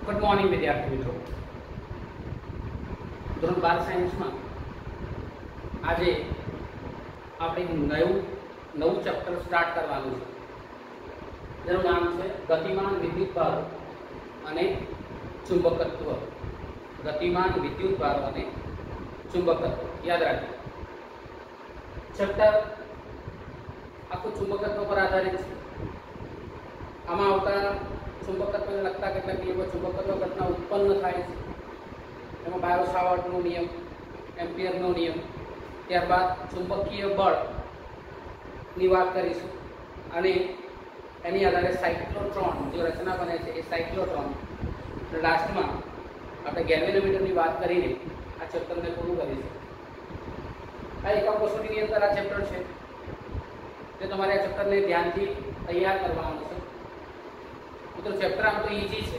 Good morning विद्यार्थी मित्रों। ધોરણ 12 સાયન્સમાં આજે આપણે નવું ચેપ્ટર સ્ટાર્ટ કરવાનું છે, જેનું નામ છે ગતિમાન વિદ્યુતભારો અને ચુંબકત્વ. ગતિમાન વિદ્યુતભારો અને ચુંબકત્વ યાદ રાખજો. ચેપ્ટર આખું ચુંબકત્વ પર આધારિત છે. આમાં આવતા ચુંબકત્વને લગતા કેટલાક નિયમો, ચુંબકત્વ ઘટના ઉત્પન્ન થાય છે, એમાં બાયો-સાવર્ટનો નિયમ, એમ્પિયરનો નિયમ, ત્યારબાદ ચુંબકીય બળની વાત કરીશું અને એની આધારે સાયક્લોટ્રોન જે રચના બને છે એ સાયક્લોટ્રોન. લાસ્ટમાં આપણે ગેલ્વેનોમીટરની વાત કરીને આ ચેપ્ટરને પૂરું કરીશું. આ એકમ કસોટીની અંદર આ ચેપ્ટર છે, તે તમારે આ ચેપ્ટરને ધ્યાનથી તૈયાર કરવાનું છે. મિત્રો, ચેપ્ટર આમ તો ઈઝી છે,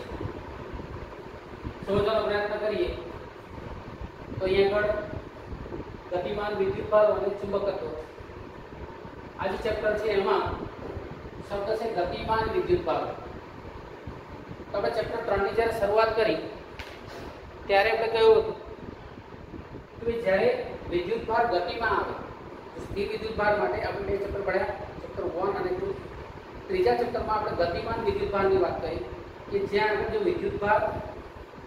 સમજવાનો પ્રયત્ન કરીએ તો અહીંયા આગળ ગતિમાન વિદ્યુતભારો અને ચુંબકત્વ આ જે ચેપ્ટર છે એમાં શબ્દ છે ગતિમાન વિદ્યુતભારો. તો આપણે ચેપ્ટર 3ની જ્યારે શરૂઆત કરી ત્યારે આપણે કહ્યું હતું કે જ્યારે વિદ્યુતભાર ગતિમાં આવે, સ્થિર વિદ્યુતભાર માટે આપણે બે ચેપ્ટર ભણ્યા, ચેપ્ટર 1 અને 2. ત્રીજા ચેપ્ટરમાં આપણે ગતિમાન વિદ્યુતભારની વાત કરી કે જ્યાં આગળ જો વિદ્યુતભાર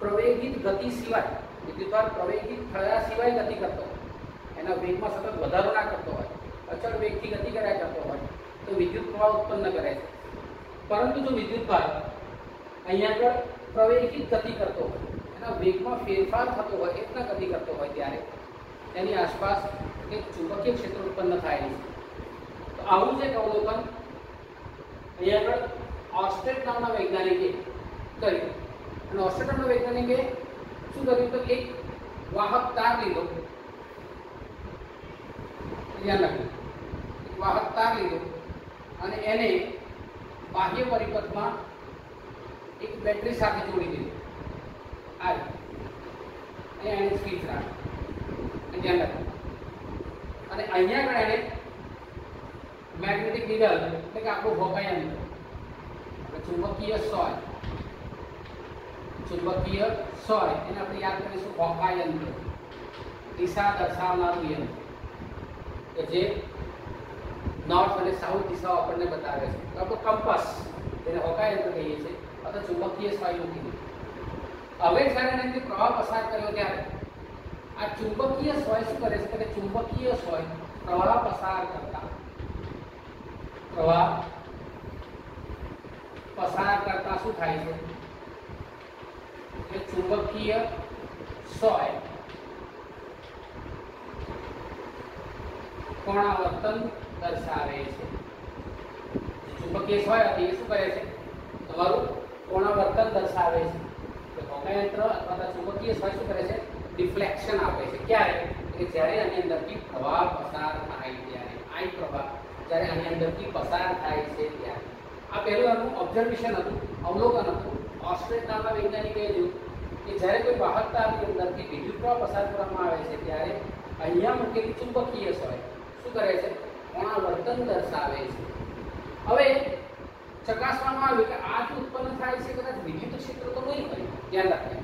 પ્રવેગિત ગતિ સિવાય, વિદ્યુતભાર પ્રવેગિત થયા સિવાય ગતિ કરતો હોય, એના વેગમાં સતત વધારો ના કરતો હોય, અચળ વેગથી ગતિ કર્યા કરતો હોય તો વિદ્યુત પ્રવાહ ઉત્પન્ન કરે છે. પરંતુ જો વિદ્યુતભાર અહીંયા આગળ પ્રવેગિત ગતિ કરતો હોય, એના વેગમાં ફેરફાર થતો હોય, એટલા ગતિ કરતો હોય ત્યારે એની આસપાસ એક ચુંબકીય ક્ષેત્ર ઉત્પન્ન થાય છે. તો આવું જ એક અવલોકન અહીંયા આગળ ઓર્સ્ટેડ નામના વૈજ્ઞાનિકે કર્યું. અને ઓર્સ્ટેડ નામના વૈજ્ઞાનિકે શું કર્યું તો એક વાહક તાર લીધો, ધ્યાન રાખ્યું, એક વાહક તાર લીધો અને એને બાહ્ય પરિપથમાં એક બેટરી સાથે જોડી દીધું. આ અહીંયા એને સ્વિચ રાખી, ધ્યાન રાખ્યું. અને અહીંયા આગળ એને મેગ્નેટિક નીડલ એટલે કે આપણું હોકાય અંદર ચુંબકીય સોય એને આપણે યાદ કરીશું હોકાય યંત્ર, દિશા દર્શાવનારું યંત્ર કે જે નોર્થ અને સાઉથ દિશાઓ આપણને બતાવે છે. તો આપણું કંપાસ જેને હોકાય યંત્ર કહીએ છીએ અથવા ચુંબકીય સોય મૂકી. હવે જ્યારે એનાથી પ્રવાહ પસાર કર્યો ત્યારે આ ચુંબકીય સોય શું કરે છે કે ચુંબકીય સોય પ્રવાહ પસાર કરતા શું થાય છે કે ચુંબકીય સોય કોણાવર્તન દર્શાવે છે. ચુંબકીય સોય હતી એ શું કરે છે, તમારું કોણાવર્તન દર્શાવે છે. તો હોકાય યંત્ર અથવા ચુંબકીય સોય શું કરે છે, ડિફ્લેક્શન આપે છે. ક્યારે કે જ્યારે આની અંદરથી પ્રવાહ પસાર થાય ત્યારે, આઈ પ્રવાહ જ્યારે આની અંદરથી પસાર થાય છે ત્યારે. આ પહેલું એનું ઓબ્ઝર્વેશન હતું, અવલોકન હતું. ઓર્સ્ટેડ નામના વૈજ્ઞાનિકે જોયું કે જ્યારે કોઈ વાહક તારની અંદરથી વિદ્યુત પ્રવાહ પસાર કરવામાં આવે છે ત્યારે અહીંયા મૂકેલી ચુંબકીય સોય શું કરે છે, કોણાવર્તન દર્શાવે છે. હવે ચકાસવામાં આવ્યું કે આ જે ઉત્પન્ન થાય છે કદાચ વિદ્યુત ક્ષેત્ર તો નહીં હોય. ધ્યાન રાખજો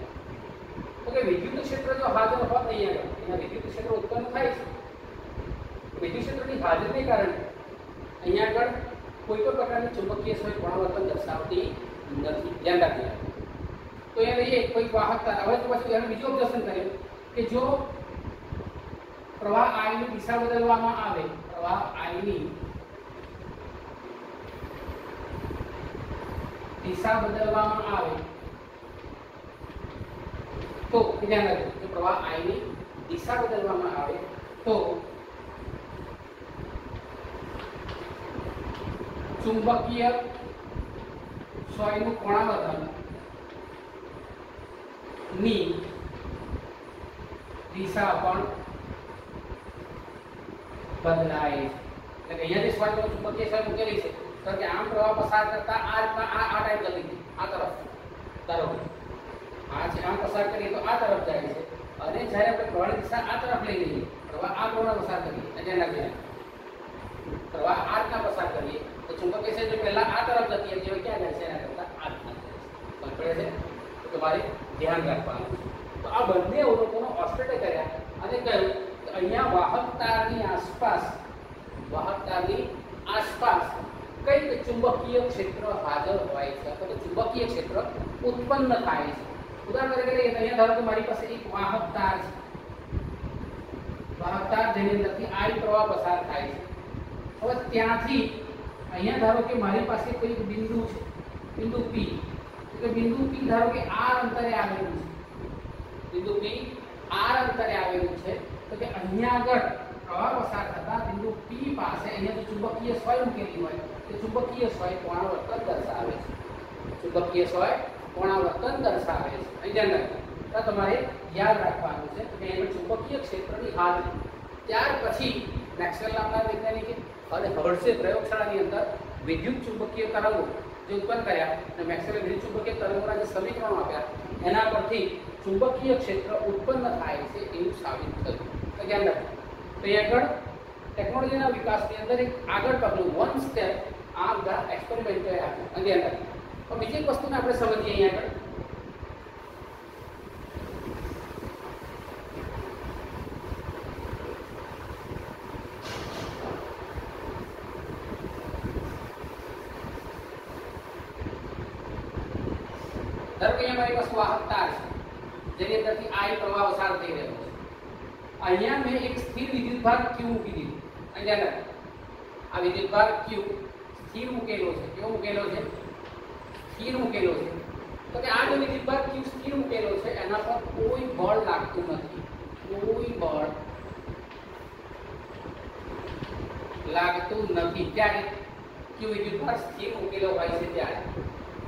તો કે વિદ્યુત ક્ષેત્ર જો હાજર હોત અહીંયા એના વિદ્યુત ક્ષેત્ર ઉત્પન્ન થાય છે, વિદ્યુત ક્ષેત્રની હાજરીને કારણે અહીંયા આગળ કોઈ પણ પ્રકારની ચુંબકીય સોય કોણાવર્તન દર્શાવતી નથી. ધ્યાન રાખજો. તો એ લઈએ કોઈ વાહક તાર. હવે તો પછી એનું બીજું ઓબ્ઝર્વેશન કર્યું કે જો પ્રવાહ I ની દિશા બદલવામાં આવે, પ્રવાહ I ની દિશા બદલવામાં આવે તો ધ્યાન રાખજો, જો પ્રવાહ I ની દિશા બદલવામાં આવે તો ચુંબકીય સોયનું કોણાવર્તન ની દિશા પણ બદલાય છે. એટલે અહીંયા જે સોય ચુંબકીય સોય મૂકેલી છે તો કે આમ પ્રવાહ પસાર કરતા આ રીતના આ ટાઈપ ગતિ આ તરફ ધારો આ છે, આમ પસાર કરીએ તો આ તરફ જાય છે. અને જ્યારે આપણે પ્રવાહની દિશા આ તરફ લઈ લઈએ, પ્રવાહ આ કોણા પસાર કરીએ, ધ્યાન રાખજો, પ્રવાહ આ રીતના પસાર કરીએ તો ચુંબકીય ક્ષેત્ર પહેલા આ તરફ જતી હતી, હવે ક્યાં જાય છે, એના કરતા આ રીતના જાય છે. પડે છે તો તમારે ધ્યાન રાખવાનું છે। તો આ બંને અવલોકનો ઓસ્ટ્રેટે કર્યા અને કહ્યું કે અહીંયા વાહક તારની આસપાસ કંઈક ચુંબકીય ક્ષેત્ર હાજર હોય છે અથવા તો ચુંબકીય ક્ષેત્ર ઉત્પન્ન થાય છે। ઉદાહરણ તરીકે અહીંયા ધારો કે મારી પાસે એક વાહક તાર છે, વાહક તાર જેની અંદરથી I પ્રવાહ પસાર થાય છે। હવે ત્યાંથી અહીંયા ધારો કે મારી પાસે કોઈ બિંદુ છે, બિંદુ P, એટલે બિંદુ P ધારો કે r અંતરે આવેલું છે, બિંદુ P r અંતરે આવેલું છે। તો કે અહીંયા આગળ પ્રવાહ પસાર થતા બિંદુ P પાસે અહીંયા જો ચુંબકીય સ્વય મૂકેલી હોય તો ચુંબકીય સ્વય કોણાવર્તન દર્શાવે છે, ચુંબકીય સ્વય કોણાવર્તન દર્શાવે છે। અહીંયા તમારે યાદ રાખવાનું છે કે અહીંયા ચુંબકીય ક્ષેત્રની હાજરી। ત્યાર પછી મેક્સવેલ નામના વૈજ્ઞાનિકે અને હર્ટ્ઝે પ્રયોગશાળાની અંદર વિદ્યુત ચુંબકીય તરંગો જે ઉત્પન્ન કર્યા અને મેક્સવેલે વિદ્યુત ચુંબકીય તરંગોના જે સમીકરણો આપ્યા એના પરથી ચુંબકીય ક્ષેત્ર ઉત્પન્ન થાય છે એવું સાબિત થયું। તો ધ્યાન રાખો, તો અહીં આગળ ટેકનોલોજીના વિકાસની અંદર એક આગળ પગલું, વન સ્ટેપ આ બધા એક્સપેરિમેન્ટો આપ્યા। અને ધ્યાન રાખો, તો બીજી એક વસ્તુને આપણે સમજીએ અહીં આગળ। ધારો કે અહીંયા મારી પાસે વાહક તાર છે જેની અંદરથી I પ્રવાહ પસાર થઈ રહ્યો છે। અહીંયા મેં એક સ્થિર વિદ્યુતભાર Q મૂકી દીધું। અહીંયા આ વિદ્યુતભાર Q સ્થિર મૂકેલો છે। કેવો મૂકેલો છે? સ્થિર મૂકેલો છે। તો કે આ જો વિદ્યુતભાર Q સ્થિર મૂકેલો છે એના પર કોઈ બળ લાગતું નથી, કોઈ બળ લાગતું નથી। ત્યારે Q વિદ્યુતભાર સ્થિર મૂકેલો હોય છે ત્યારે।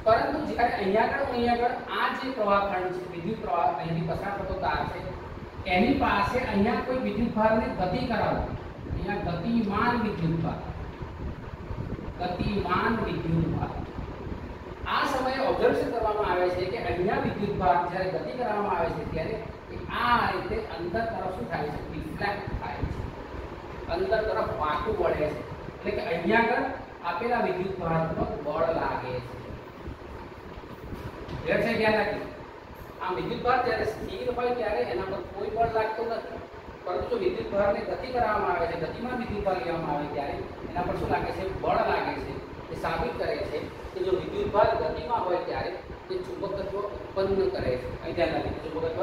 પરંતુ જ્યારે અહીંયા આગળ આ જે પ્રવાહ ખંડ છે, વિદ્યુત પ્રવાહ અહીંથી પસાર થતો તાર છે, એની પાસે અહીંયા કોઈ વિદ્યુતભારને ગતિ કરાવો, અહીંયા ગતિમાન વિદ્યુતભાર, ગતિમાન વિદ્યુતભાર। આ સમયે ઓબ્ઝર્વેશન કરવામાં આવે છે કે અહીંયા વિદ્યુતભાર જ્યારે ગતિ કરવામાં આવે છે ત્યારે આ રીતે અંદર તરફ શું થાય છે? રિફ્લેક્ટ થાય છે, અંદર તરફ વાંકું વળે છે। એટલે કે અહીંયા આગળ આપેલા વિદ્યુતભારનો બળ લાગે છે। ધ્યાન રાખજો, આ વિદ્યુતભાર જ્યારે સ્થિર હોય ત્યારે એના પર કોઈ બળ લાગતું નથી, પરંતુ જો વિદ્યુતભારને ગતિ કરવામાં આવે છે, ગતિમાન વિદ્યુતભાર લેવામાં આવે ત્યારે એના પર શું લાગે છે? બળ લાગે છે। એ સાબિત કરે છે કે જો વિદ્યુતભાર ગતિમાં હોય ત્યારે તે ચુંબકત્વ ઉત્પન્ન કરે છે। અહીં ધ્યાન રાખીએ, ચુંબકત્વ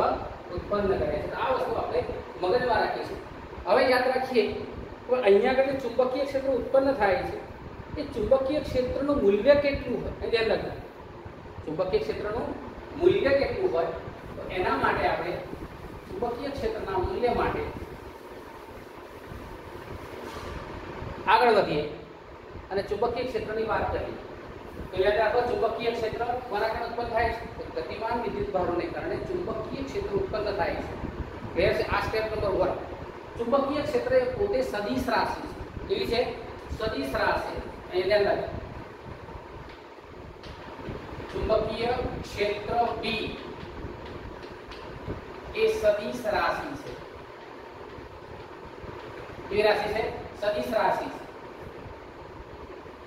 ઉત્પન્ન કરે છે। તો આ વસ્તુ આપણે મગજમાં રાખીશું। હવે યાદ રાખીએ કે અહીંયા આગળ ચુંબકીય ક્ષેત્ર ઉત્પન્ન થાય છે, એ ચુંબકીય ક્ષેત્રનું મૂલ્ય કેટલું હોય? અહીં ધ્યાન રાખજો, ચુંબકીય ક્ષેત્રનું મૂલ્ય કેટલું હોય તો એના માટે આપણે ચુંબકીય ક્ષેત્રના મૂલ્ય માટે આગળ વધીએ અને ચુંબકીય ક્ષેત્રની વાત કરીએ। તો યાદ રાખો, ચુંબકીય ક્ષેત્ર કોના કારણે ઉત્પન્ન થાય છે? ગતિમાન વિદ્યુતભારોને કારણે ચુંબકીય ક્ષેત્ર ઉત્પન્ન થાય છે। ક્લિયર છે? આ સ્ટેપ નંબર 1। ચુંબકીય ક્ષેત્ર એ પોતે સદિશ રાશિ છે। કેવી છે? સદિશ રાશિ। અહીં ધ્યાન રાખજો, ચુંબકીય ક્ષેત્ર B એ સદિશ રાશિ છે। કેવી રાશિ છે? સદિશ રાશિ છે।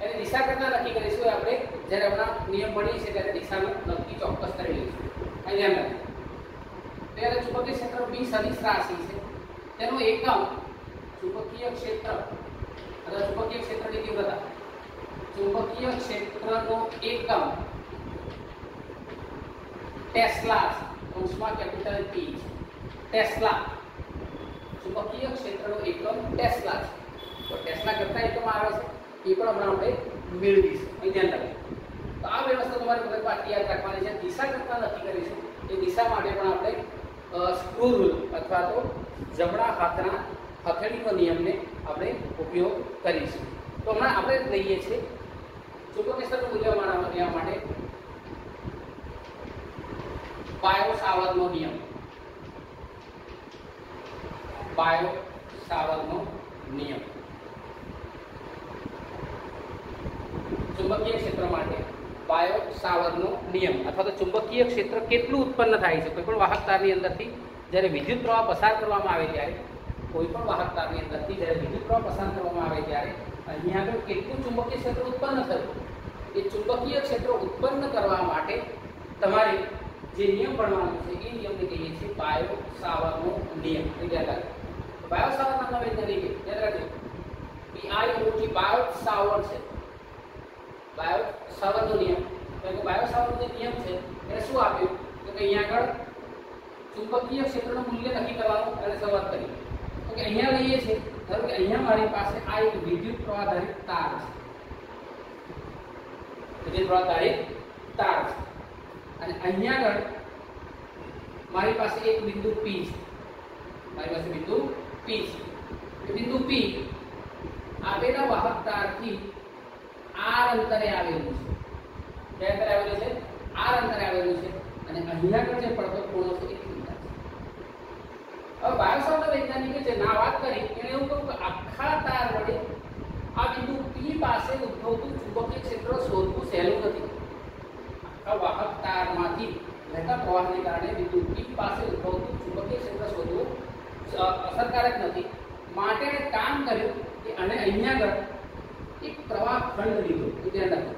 એની દિશા કરતા નક્કી કરીશું આપણે, જ્યારે આપણા નિયમ ભણીએ છીએ ત્યારે દિશાનું નક્કી ચોક્કસ કરી લઈશું। અહીં ધ્યાન રાખજો, ત્યારે ચુંબકીય ક્ષેત્ર B સદિશ રાશિ છે। તેનું એકમ ચુંબકીય ક્ષેત્ર અથવા ચુંબકીય ક્ષેત્રની તીવ્રતા, ચુંબકીય ક્ષેત્રનો એકમ ટેસ્લા, કૌંસમાં કેપિટલ T છે, ટેસ્લા। ચુંબકીય ક્ષેત્રનો એકમ ટેસ્લા છે। તો ટેસ્લા કરતા એકમ આવે છે એ પણ હમણાં આપણે મેળવીશું। અહીં ધ્યાન રાખજો, તો આ વ્યવસ્થા તમારે મગજમાં યાદ રાખવાની છે। દિશા કરતા નક્કી કરીશું, એ દિશા માટે પણ આપણે સ્ક્રૂ રૂલ અથવા તો જમણા હાથના હથેળીનો નિયમને આપણે ઉપયોગ કરીશું। તો હમણાં આપણે લઈએ છીએ ચુંબકીય ક્ષેત્રનું મૂલ્ય મેળવવા માટે બાયો-સાવર્ટનો નિયમ, બાયો-સાવર્ટનો નિયમ। ચુંબકીય ક્ષેત્ર માટે બાયો-સાવર્ટનો નિયમ અથવા તો ચુંબકીય ક્ષેત્ર કેટલું ઉત્પન્ન થાય છે? કોઈ પણ વાહક તારની અંદરથી જ્યારે વિદ્યુત પ્રવાહ પસાર કરવામાં આવે ત્યારે, કોઈ પણ વાહક તારની અંદરથી જ્યારે વિદ્યુત પ્રવાહ પસાર કરવામાં આવે ત્યારે અહીંયા આગળ કેટલું ચુંબકીય ક્ષેત્ર ઉત્પન્ન થયું? એ ચુંબકીય ક્ષેત્ર ઉત્પન્ન કરવા માટે તમારે જે નિયમ ભણવાનો છે એ નિયમને કહીએ છીએ બાયો સાવરનો નિયમ. યાદ રાખજો. તો બાયો સાવર નામના વૈજ્ઞાનિકે યાદ રાખજો BIOT બાયો સાવર છે. બાયો સાવરનો નિયમ. તો બાયો સાવરનો જે નિયમ છે એને શું આપ્યું તો કે અહીંયા આગળ ચુંબકીય ક્ષેત્રનું મૂલ્ય નક્કી કરવાનું અને શરૂઆત કરી. તો કે અહીંયા લઈએ છીએ ધારો કે અહીંયા મારી પાસે આ એક વિદ્યુત પ્રવાહ આધારિત તાર છે. વિદ્યુત પ્રવાહ આધારિત તાર છે અને અહીંયા આગળ મારી પાસે એક બિંદુ P છે. મારી પાસે બિંદુ P છે. એ બિંદુ P આપેલા વાહક તારથી r અંતરે આવેલું છે. કે અંતરે આવેલું છે? r અંતરે આવેલું છે અને અહીંયા આગળ જે પડતો ખૂણો છે એ થીટા છે. હવે બાયોસાવરના વૈજ્ઞાનિકે જે ના વાત કરી એને એવું કહ્યું કે આખા તાર વડે આ બિંદુ P પાસે ઉદ્ભવતું ચુંબકીય ક્ષેત્ર શોધવું સહેલું નથી. આખા વાહક તારમાંથી વહેતા પ્રવાહને કારણે બિંદુ P પાસે ઉદ્ભવતું ચુંબકીય ક્ષેત્ર શોધવું અસરકારક નથી. માટે એને કામ કર્યું કે અને અહીંયા આગળ એક પ્રવાહ ખંડ લીધો. ધ્યાન રાખો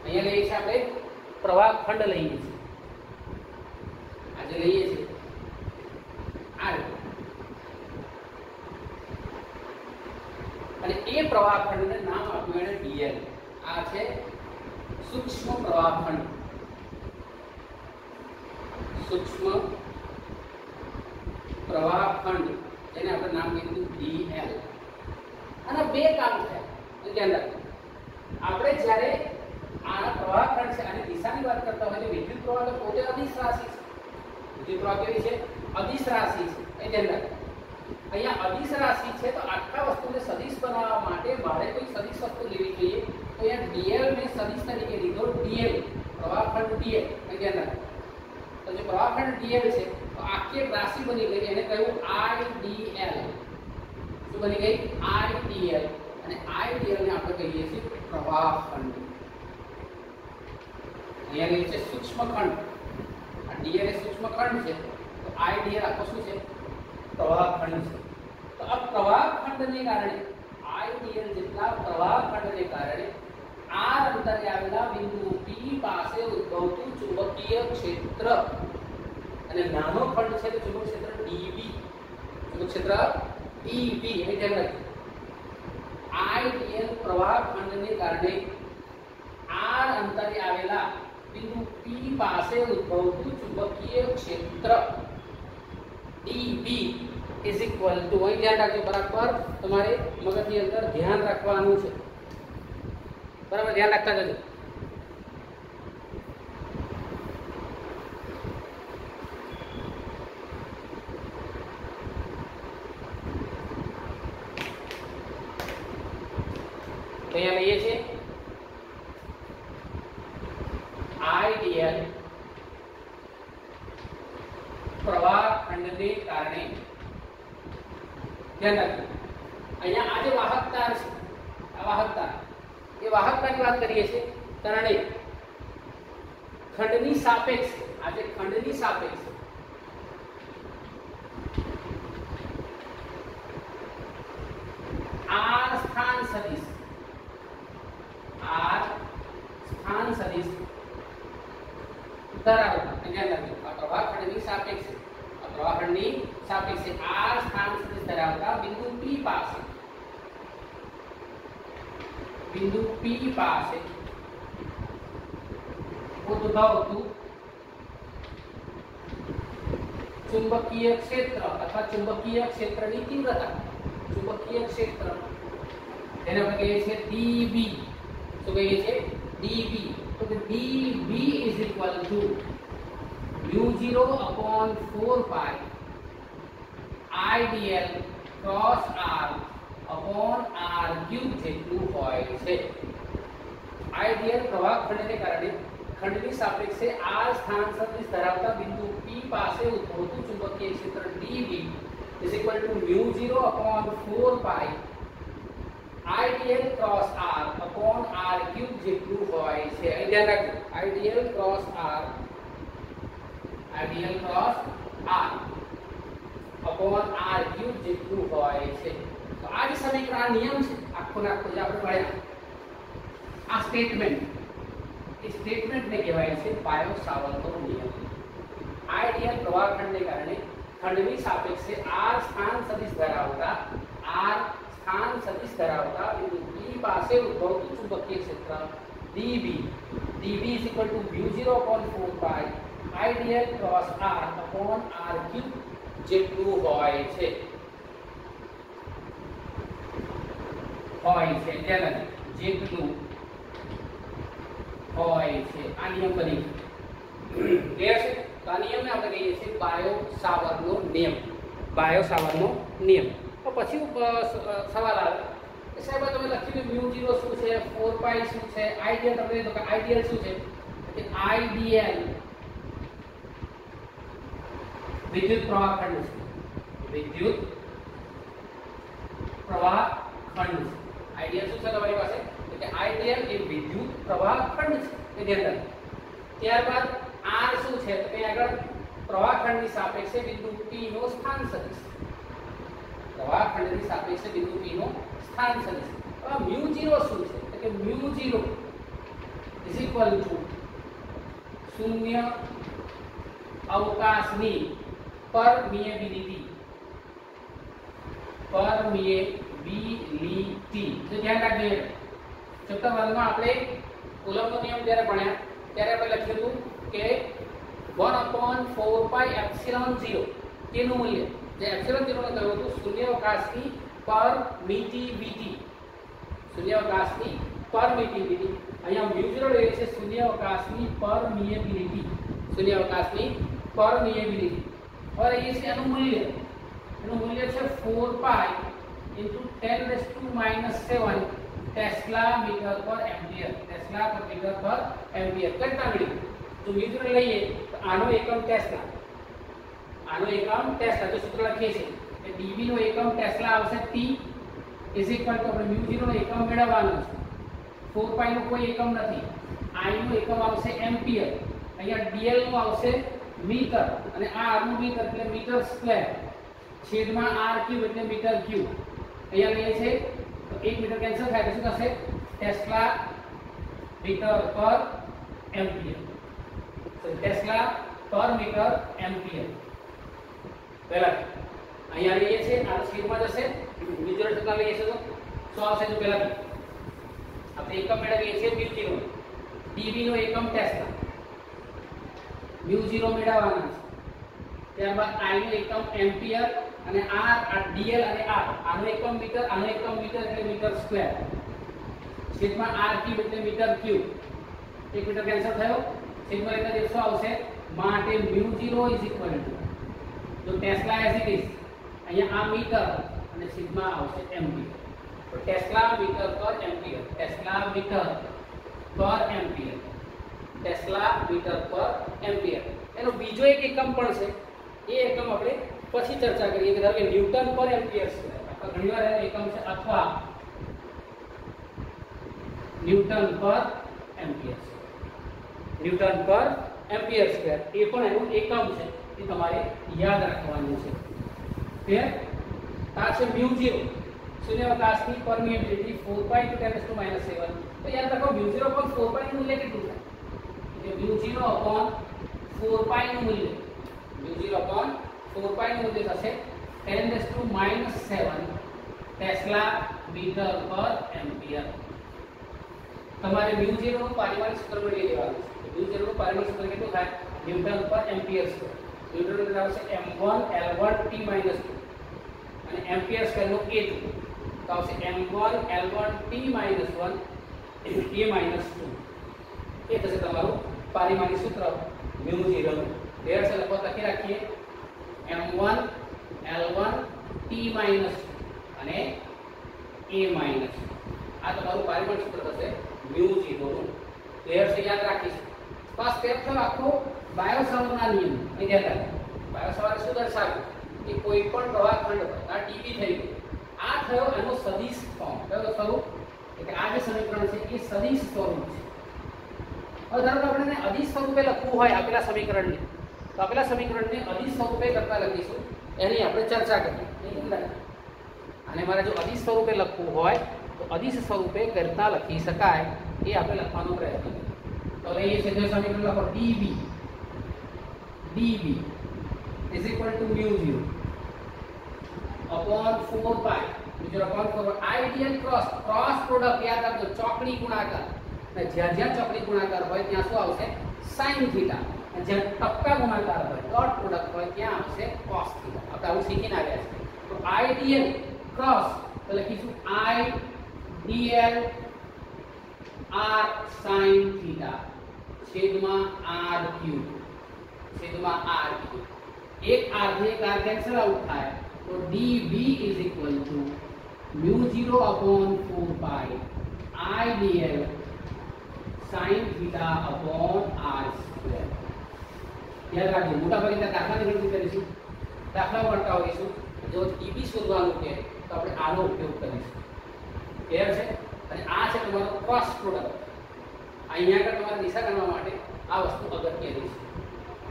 અહીંયા લઈએ છીએ આપણે પ્રવાહ ખંડ લઈએ છીએ. આજે લઈએ છીએ આ અને એ પ્રવાહ ખંડને નામ આપ્યું એને DL. આ છે સૂક્ષ્મ પ્રવાહ ખંડ. સૂક્ષ્મ પ્રવાહ ખંડ જેને આપણે નામ કીધું DL. આના બે કામ થાય. ધ્યાન રાખો આપણે જ્યારે આના પ્રવાહ ખંડ છે આની દિશાની વાત કરતા હોય તો વિદ્યુત પ્રવાહ તો પોતે અદિશ રાશિ છે. વિદ્યુત પ્રવાહ કેવી છે? અદિશ રાશિ છે. એ ધ્યાન રાખો અહીંયા અદિશ રાશિ છે તો આખા વસ્તુને સદિશ બનાવવા માટે મારે કોઈ સદિશ વસ્તુ લેવી જોઈએ. તો અહીંયા DL ને સદિશ તરીકે લીધો. DL પ્રવાહ ખંડ DL. એ ધ્યાન રાખો તો જે પ્રવાહ ખંડ DL છે તો આખી એક રાશિ બની ગઈ. એને કહ્યું IDL. શું બની ગઈ? IDL. અને IDL ને આપણે કહીએ છીએ પ્રવાહ ખંડ. અહીંયા એ છે સૂક્ષ્મ ખંડ. આ DL એ સૂક્ષ્મ ખંડ છે તો IDL આખો શું છે? પ્રવાહ ખંડ છે. તો આ પ્રવાહ ખંડને કારણે IDL જેટલા પ્રવાહ ખંડને કારણે r અંતરે આવેલા બિંદુ P પાસે ઉદ્ભવતું ચુંબકીય ક્ષેત્ર અને નાનો ખંડ છે તો ચુંબક ક્ષેત્ર dB. ચુંબક ક્ષેત્ર dB. એ ધ્યાન રાખજો. IDL પ્રવાહ ખંડને કારણે r અંતરે આવેલા બિંદુ P પાસે ઉદ્ભવતું ચુંબકીય ક્ષેત્ર dB ઇઝ ઇક્વલ ટુ. અહીં ધ્યાન રાખજો બરાબર. તમારે મગજની અંદર ધ્યાન રાખવાનું છે. બરાબર ધ્યાન રાખતા જજો. તો અહીંયા લઈએ છીએ IDL પ્રવાહ ખંડને કારણે. ધ્યાન રાખજો અહીંયા આ જે વાહક તાર છે આ વાહક તાર એ વાહકતાની વાત કરીએ છીએ કારણે ખંડની સાપેક્ષ આજે ખંડની સાપેક્ષ r સ્થાન સદિશ ધરાવતા. ધ્યાન રાખજો આ પ્રવાહ ખંડની સાપેક્ષે r સ્થાન સદિશ ધરાવતા બિંદુ P પાસે ઉદ્ભવતું ચુંબકીય ક્ષેત્ર અથવા ચુંબકીય ક્ષેત્રની તીવ્રતા. ચુંબકીય ક્ષેત્ર તેને આપણે કહીએ છીએ dB. શું કહીએ છીએ? dB. તો dB is equal to μ0/4π IDL cross r upon r³ જેટલું હોય છે. IDL પ્રવાહ ખંડને કારણે ખંડની સાપેક્ષે r સ્થાન સદિશ ધરાવતા બિંદુ P પાસે ઉદ્ભવતું ચુંબકીય ક્ષેત્ર dB is equal to μ0/4π IDL cross r upon r³ જેટલું હોય છે. અહીં ધ્યાન રાખજો IDL cross r upon r³ જેટલું હોય છે. તો આ જે સમીકરણ નિયમ છે આખો જે આપણે ભણ્યા આ સ્ટેટમેન્ટ એ સ્ટેટમેન્ટને કહેવાય છે બાયો સાવર્તનો નિયમ. આઈડિયલ પ્રવાહખંડને કારણે ખંડની સાપેક્ષે r સ્થાન સદિશ ધરાવતા બિંદુ P પાસે ઉદ્ભવતું ચુંબકીય ક્ષેત્ર dB is equal to mu0/4 pi ideal cross r/r³ જેટલું હોય છે. જેટલું હોય છે. આ નિયમ બની ક્લિયર છે. તો આ નિયમને આપણે કહીએ છીએ બાયો સાવર્તનો નિયમ. તો પછી સવાલ આવે સાહેબ તમે લખ્યું mu0 શું છે, 4 pi શું છે, આઈડિયલ તમે તો કે આઈડિયલ શું છે કે આઈડિયલ વિદ્યુત પ્રવાહ ખંડ છે. આઈડિયલ શું છે તમારી પાસે કે આઈડિયલ એ વિદ્યુત પ્રવાહ ખંડ છે. ધ્યાન રાખો. ત્યારબાદ r શું છે તો કે આગળ પ્રવાહ ખંડની સાપેક્ષે બિંદુ P નો સ્થાન સદિશ. પ્રવાહ ખંડની સાપેક્ષે બિંદુ P નો સ્થાન સદિશ. mu0 શું છે તો કે mu0 is equal to શૂન્ય અવકાશની પરમિએબિલિટી. તો ધ્યાન રાખજો. ચેપ્ટર 1 માં આપણે કુલમ્બનો નિયમ જ્યારે ભણ્યા ત્યારે આપણે લખ્યું હતું કે 1/4 પાઈ એપ્સિલોન 0 તેનું મૂલ્ય જે એપ્સિલોન 0 નું કહ્યું હતું શૂન્યાવકાશની પરમિટિવિટી. અહીંયા mu0 લઈએ છે શૂન્યાવકાશની પરમિએબિલિટી. और ये છે એનું મૂલ્ય છે 4 પાઈ into 10⁻⁷ ટેસ્લા મીટર પર એમ્પિયર. કેટલા મળ્યું? તો mu0 લઈએ તો આનો એકમ ટેસ્લા. તો સૂત્ર લખીએ છીએ કે dB નો એકમ ટેસ્લા આવશે T is equal to આપણે mu0 નો એકમ મેળવવાનો છે. 4 પાઈ નો કોઈ એકમ નથી. I નો એકમ આવશે એમ્પિયર. અહીંયા dl નું આવશે મીટર અને r નું મીટર એટલે મીટર સ્ક્વેર છેદમાં r³ એટલે મીટર ક્યુબ. અહીંયા લઈએ છે તો 1 મીટર કેન્સલ થાય તો શું થશે ટેસ્લા મીટર પર એમ્પિયર. પહેલા અહીંયા લઈએ છે આ છેદમાં જશે બીજો ટકા લઈએ છે તો શું આવશે તો પહેલા આપણે એકમ મેળવીએ છીએ mu0 dB નો એકમ ટેસ્લા mu0 મેળવવાના છે. ત્યારબાદ I નો એકમ એમ્પિયર અને r આ dl અને r આનો એકમ મીટર એટલે મીટર સ્ક્વેર છેદમાં r³ એટલે મીટર ક્યુબ. 1 મીટર કેન્સલ થયો છેદમાં એટલે શું આવશે માટે mu0 is equal to જો ટેસ્લા એઝ ઇટ ઇઝ અહીંયા આ મીટર અને છેદમાં આવશે એમ્પિયર. તો ટેસ્લા મીટર પર એમ્પિયર. એનો બીજો એક એકમ પણ છે એ એકમ આપણે પછી ચર્ચા કરીએ કે ધારો કે ન્યૂટન પર એમ્પિયર સ્ક્વેર. ઘણીવાર એનો એકમ છે અથવા ન્યૂટન પર એમ્પિયર સ્ક્વેર એ પણ એનું એકમ છે. એ તમારે યાદ રાખવાનું છે. ક્લિયર? આ છે mu0 શૂન્યાવકાશની પરમિએબિલિટી 4 પાઈ to 10⁻⁷. તો યાદ રાખો mu0 પર 4 પાઈ નું મૂલ્ય કેટલું થાય? mu0/4 પાઈ નું મૂલ્ય થશે 10⁻⁷ ટેસ્લા મીટર પર એમ્પિયર. તમારે mu0 નું પારિમાણિક સૂત્ર મેળવી લેવાનું છે. mu0 નું પારિમાણિક સૂત્ર કેટલું થાય? ન્યૂટન પર એમ્પિયર સ્ક્વેર. ન્યૂટન નું આવશે m1L1T-2 અને એમ્પિયર સ્ક્વેર નો A2 તો આવશે m1L1T-1 A-2. એ થશે તમારું પારિમાણિક સૂત્ર mu0 નું. ક્લિયર છે? લખી રાખીએ m1L1T- અને A-. આ તમારું પારિમાણિક સૂત્ર થશે mu0 નું. ક્લિયર છે? યાદ રાખીશું. તો આ સ્ટેપ થયો આખો બાયો સાવર્તના નિયમ. એ ધ્યાન રાખો. બાયો સાવર્ત શું દર્શાવ્યું કે કોઈ પણ પ્રવાહ ખંડ પર આ dB થઈ ગયું. આ થયો એનો સદિશ ફોર્મ. કયો સ્વરૂપ? એટલે આ જે સમીકરણ છે એ સદિશ સ્વરૂપ છે. હવે ધારો કે આપણે અદિશ સ્વરૂપે લખવું હોય આપેલા સમીકરણને તો આપેલા સમીકરણને અદિશ સ્વરૂપે કરતા લખીશું. એની આપણે ચર્ચા કરીએ. અને મારે જો અદિશ સ્વરૂપે લખવું હોય તો અદિશ સ્વરૂપે કરતા લખી શકાય એ આપણે લખવાનો પ્રયત્ન કરીએ. તો ये सीधे समीकरण लखो dB is equal to mu 0 upon 4 pi mu 0 upon 4 ideal cross product याद રાખજો ચોકડી ગુણાકાર અને જ્યાં ચોકડી ગુણાકાર હોય ત્યાં શું આવશે sin થીટા અને જ્યાં ટપકા ગુણાકાર હોય ડોટ પ્રોડક્ટ હોય ત્યાં આવશે cos થીટા આપણે આવું શીખીને આવ્યા છે તો આઇડિયલ ક્રોસ તો લખીશું IDL r sin થીટા છેદમાં r ક્યુબ एक आधे का कैंसिल आउट था तो dB is equal to mu 0 upon 4 pi IDL sin theta upon r square याद રાખજો મોટા ભાગના દાખલાની ગણતરી કરીશું દાખલા કરતા હોઈશું જો dB શોધવાનું કે તો આપણે આનો ઉપયોગ કરીશું ક્લિયર છે અને આ છે તમારો ક્રોસ પ્રોડક્ટ અહીંયા આગળ તમારે દિશા ગણવા માટે આ વસ્તુ અગત્યની છે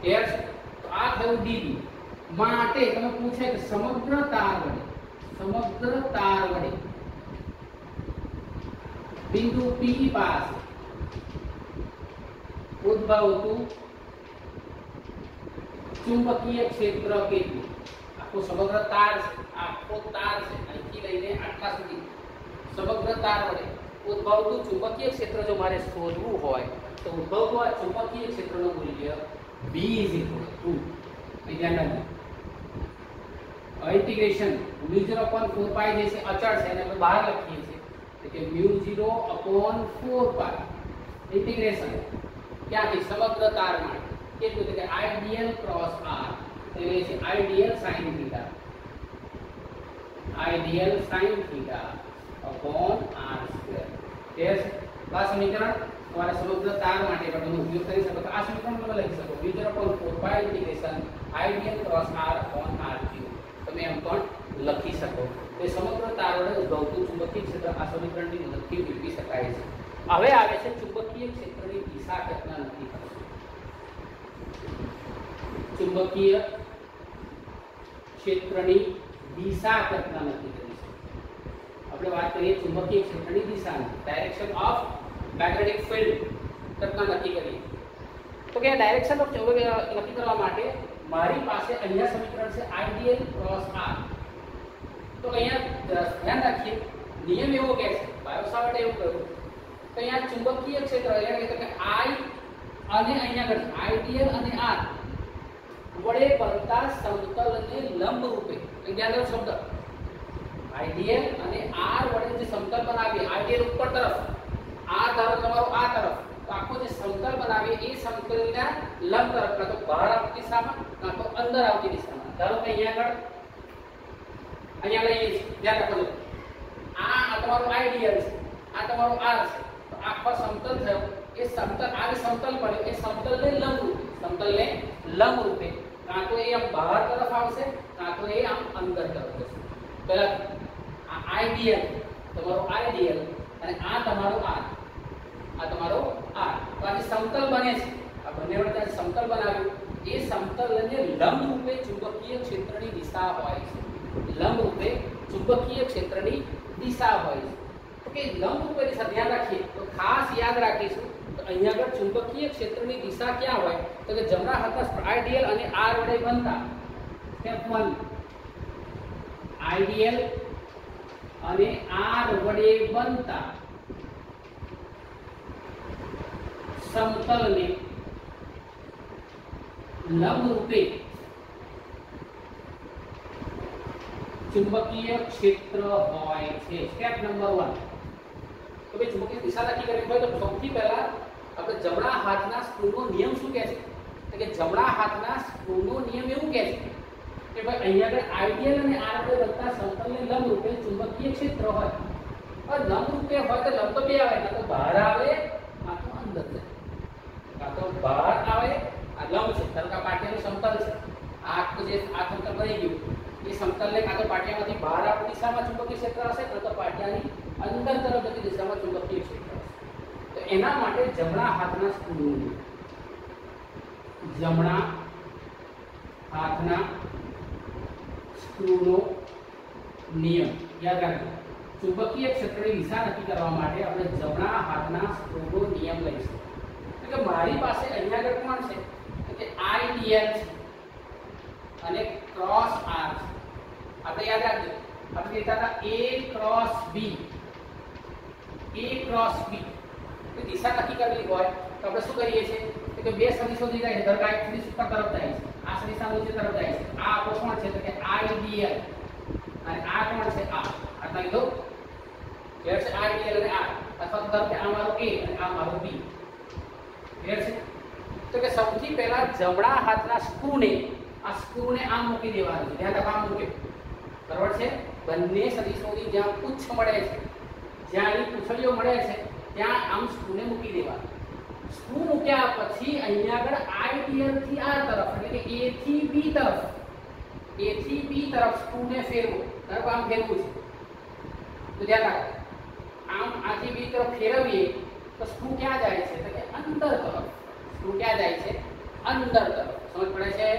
क्लियर है तो आ थयो dB माटे તમે પૂછે કે સમગ્ર તાર વડે બિંદુ P પાસે ઉદ્ભવતું ચુંબકીય ક્ષેત્ર કેટલું આખો સમગ્ર તાર છે અહીંથી લઈને આટલા સુધી સમગ્ર તાર વડે ઉદ્ભવતું ચુંબકીય ક્ષેત્ર જો મારે શોધવું હોય તો ઉદ્ભવતું આ ચુંબકીય ક્ષેત્રનું મૂલ્ય B is equal to integration mu 0 upon 4 पाई जैसे अचर है ने बाहर लखीए छे तो कि म्यू 0 अपॉन 4 पाई इंटीग्रेशन क्या कि समग्र तार માટે કેટલું તો કે आइडियल क्रॉस r એટલે છે ideal sin theta upon r square ठीक है આ સમીકરણ તમારે સમગ્ર તાર માટે પણ ઉપયોગ કરી શકો તો આ સમીકરણ તમે લખી શકો v 0 upon 4 pi integration ideal cross r upon r cube તમે એમ પણ લખી શકો તો સમગ્ર તાર વડે ઉદ્ભવતું ચુંબકીય ક્ષેત્ર આ સમીકરણની મદદથી મેળવી શકાય છે હવે આવે છે ચુંબકીય ક્ષેત્રની દિશા કેટલા નક્કી કરશું ચુંબકીય ક્ષેત્રની દિશા કેટલા નક્કી કરીશું આપણે વાત કરીએ ચુંબકીય ક્ષેત્રની દિશાની ડાયરેક્શન ઓફ मैग्नेटिक फील्ड कितना नक्की करिए तो क्या डायरेक्शन ऑफ नक्की करवा માટે મારી પાસે અહીંયા સમીકરણ છે આઇડિયલ ક્રોસ r તો અહીંયા ધ્યાન રાખીએ નિયમ એવો કહે છે બાયોસાવર્ટ એવું કહ્યું તો અહીંયા ચુંબકીય ક્ષેત્ર એટલે કે I અને અહીંયા આગળ આઇડિયલ અને r વડે બનતા સમતલને લંબ રૂપે અહીંયા શબ્દ આઇડિયલ અને r વડે જે સમતલ બનાવીએ આઇડિયલ ઉપર તરફ આ ધારો તમારો આ તરફ તો આખો જે સમતલ બનાવીએ એ સમતલના લંબ તરફ ના તો બહાર આવતી દિશામાં ના તો અંદર આવતી દિશામાં ધારો કે અહીંયા લઈએ ધ્યાન રાખજો આ તમારો આઇડિયલ છે આ તમારો r છે તો આખો સમતલ થયો એ સમતલ આ સમતલ પડ્યો એ સમતલને લંબ રૂપે કાં તો એ આમ બહાર તરફ આવશે કાં તો એ આમ અંદર તરફ જશે પહેલા આ આઇડિયલ તમારો આઇડિયલ અને આ તમારો r તો આ જે સમતલ બને છે આ બંને વચ્ચે સમતલ બનાવ્યું એ સમતલને લંબ રૂપે ચુંબકીય ક્ષેત્રની દિશા હોય છે લંબ રૂપે ચુંબકીય ક્ષેત્રની દિશા હોય છે તો કે લંબ રૂપે દિશા ધ્યાન રાખીએ તો ખાસ યાદ રાખીશું તો અહીંયા આગળ ચુંબકીય ક્ષેત્રની દિશા ક્યાં હોય તો કે જમણા હાથના આઇડિયલ અને r વડે બનતા સ્ટેપ 1 આઇડિયલ અને r વડે બનતા समतल ने लंब रूपे चुंबकीय क्षेत्र होय छे स्टेप नंबर 1 तो भाई चुंबकीय दिशा नक्की करવી હોય તો સૌથી પહેલા આપણે જમણા હાથના સ્ક્રૂનો નિયમ શું કહે છે તો કે જમણા હાથના સ્ક્રૂનો નિયમ એવું કહે છે કે ભાઈ અહીંયા આગળ આઇડિયલ અને r વડે બનતા સમતલને લંબ રૂપે ચુંબકીય ક્ષેત્ર હોય और लंब रूपे હોય તો લંબ તો બે આવે ના તો બહાર આવે ના તો અંદર જાય કાં તો બહાર આવે આ લંબ છે તરકા પાટિયાનું સમતલ છે આ જે આ સમતલ બની ગયું એ સમતલને કાં તો પાટિયામાંથી બહાર આવતી દિશામાં ચુંબકીય ક્ષેત્ર હશે કાં તો પાટિયાની અંદર તરફ જતી દિશામાં ચુંબકીય ક્ષેત્ર હશે તો એના માટે જમણા હાથના સ્ક્રૂનો નિયમ યાદ રાખજો ચુંબકીય ક્ષેત્રની દિશા નક્કી કરવા માટે આપણે જમણા હાથના સ્ક્રૂનો નિયમ લઈશું કે મારી પાસે અહીંયા આગળ કોણ છે તો કે આઈડીએલ છે અને ક્રોસ આર છે. આપણે યાદ રાખજો, આપણે કહેતા હતા એ ક્રોસ બી, એ ક્રોસ બી દિશા નક્કી કરવી હોય તો આપણે શું કરીએ છીએ કે બે સદિશો દીધા છે. ધારો કે આ સદિશ ઉપર તરફ જાય છે, આ સદિશ નીચે તરફ જાય છે. આ આપણો કોણ છે તો કે આઈડીએલ અને આ કોણ છે આ. આટલા લીધો ક્લિયર છે. આઈડીએલ અને આ, અથવા ધારો કે આ મારો એ અને આ મારો બી. ક્લિયર છે. તો કે સૌથી પહેલા જમણા હાથના સ્ક્રૂને, આ સ્ક્રૂને આમ મૂકી દેવાનું છે. ધ્યાન રાખો, આમ મૂક્યો, બરાબર છે. બંને સદિશોની જ્યાં પુચ્છ મળે છે, જ્યાં એની પૂંછડીઓ મળે છે ત્યાં આમ સ્ક્રૂને મૂકી દેવાનું. સ્ક્રૂ મૂક્યા પછી અહીંયા આગળ આઈડીએલ થી આ તરફ એટલે કે એ થી બી તરફ, એ થી બી તરફ સ્ક્રૂને ફેરવો. બરાબર, આમ ફેરવું છે તો ધ્યાન રાખો, આમ આથી બી તરફ ફેરવીએ તો સ્ક્રૂ ક્યાં જાય છે તો કે અંદર તરફ. સ્ક્રૂ ક્યાં જાય છે? અંદર તરફ. સમજ પડે છે?